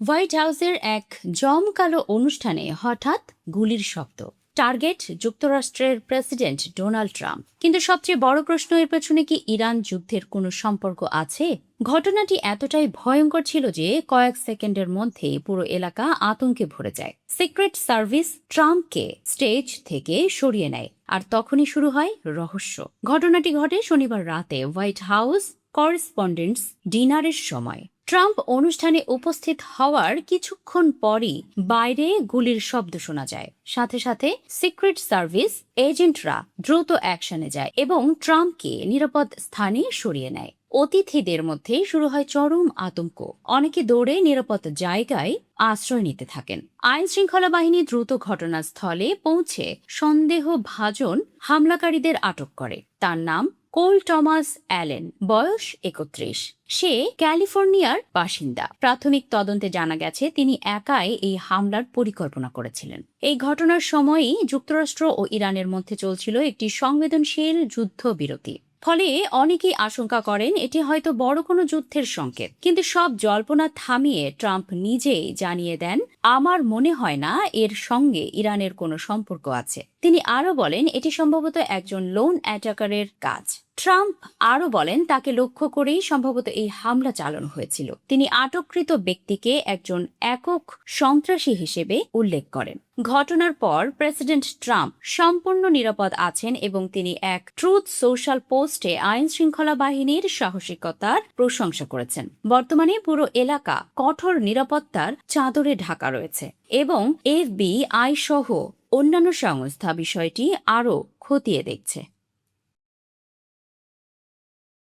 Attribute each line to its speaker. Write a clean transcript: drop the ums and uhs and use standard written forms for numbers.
Speaker 1: White হাউসের এক জমকালো অনুষ্ঠানে হঠাৎ গুলির শব্দ। টার্গেট যুক্তরাষ্ট্রের প্রেসিডেন্ট ডোনাল্ড ট্রাম্প। কিন্তু সবচেয়ে বড় প্রশ্ন, এর পেছনে কি ইরান যুদ্ধের কোনো সম্পর্ক আছে? ঘটনাটি এতটাই ভয়ঙ্কর ছিল যে কয়েক সেকেন্ডের মধ্যে পুরো এলাকা আতঙ্কে ভরে যায়। সিক্রেট সার্ভিস ট্রাম্পকে স্টেজ থেকে সরিয়ে নেয়, আর তখনই শুরু হয় রহস্য। ঘটনাটি ঘটে শনিবার রাতে হোয়াইট হাউস করেসপন্ডেন্টস ডিনারের সময়। ট্রাম্প অনুষ্ঠানে উপস্থিত হওয়ার কিছুক্ষণ পরই বাইরে গুলির শব্দ শোনা যায়। সাথে সাথে সিক্রেট সার্ভিস এজেন্টরা দ্রুত অ্যাকশনে যায় এবং ট্রাম্পকে নিরাপদ স্থানে সরিয়ে নেয়। অতিথিদের মধ্যে শুরু হয় চরম আতঙ্ক। অনেকে দৌড়ে নিরাপদ জায়গায় আশ্রয় নিতে থাকেন। আইন শৃঙ্খলা বাহিনী দ্রুত ঘটনাস্থলে পৌঁছে সন্দেহভাজন হামলাকারীদের আটক করে। তার নাম কোল টমাস অ্যালেন, বয়স ৩১। সে ক্যালিফোর্নিয়ার বাসিন্দা। প্রাথমিক তদন্তে জানা গেছে তিনি একাই এই হামলার পরিকল্পনা করেছিলেন। এই ঘটনার সময়ই যুক্তরাষ্ট্র ও ইরানের মধ্যে চলছিল একটি সংবেদনশীল যুদ্ধবিরতি। ফলে অনেকেই আশঙ্কা করেন এটি হয়তো বড় কোনো যুদ্ধের সংকেত। কিন্তু সব জল্পনা থামিয়ে ট্রাম্প নিজেই জানিয়ে দেন, আমার মনে হয় না এর সঙ্গে ইরানের কোনো সম্পর্ক আছে। তিনি আরও বলেন এটি সম্ভবত একজন লোন অ্যাটাকারের কাজ। ট্রাম্প আরও বলেন তাকে লক্ষ্য করেই সম্ভবত এই হামলা চালানো হয়েছিল। তিনি আটককৃত ব্যক্তিকে একজন একক সন্ত্রাসী হিসেবে উল্লেখ করেন। ঘটনার পর প্রেসিডেন্ট ট্রাম্প সম্পূর্ণ নিরাপদ আছেন এবং তিনি এক ট্রুথ সোশ্যাল পোস্টে আইন শৃঙ্খলা বাহিনীর সাহসিকতার প্রশংসা করেছেন। বর্তমানে পুরো এলাকা কঠোর নিরাপত্তার চাদরে ঢাকা রয়েছে এবং FBI সহ অন্যান্য সংস্থা বিষয়টি আরও খতিয়ে দেখছে।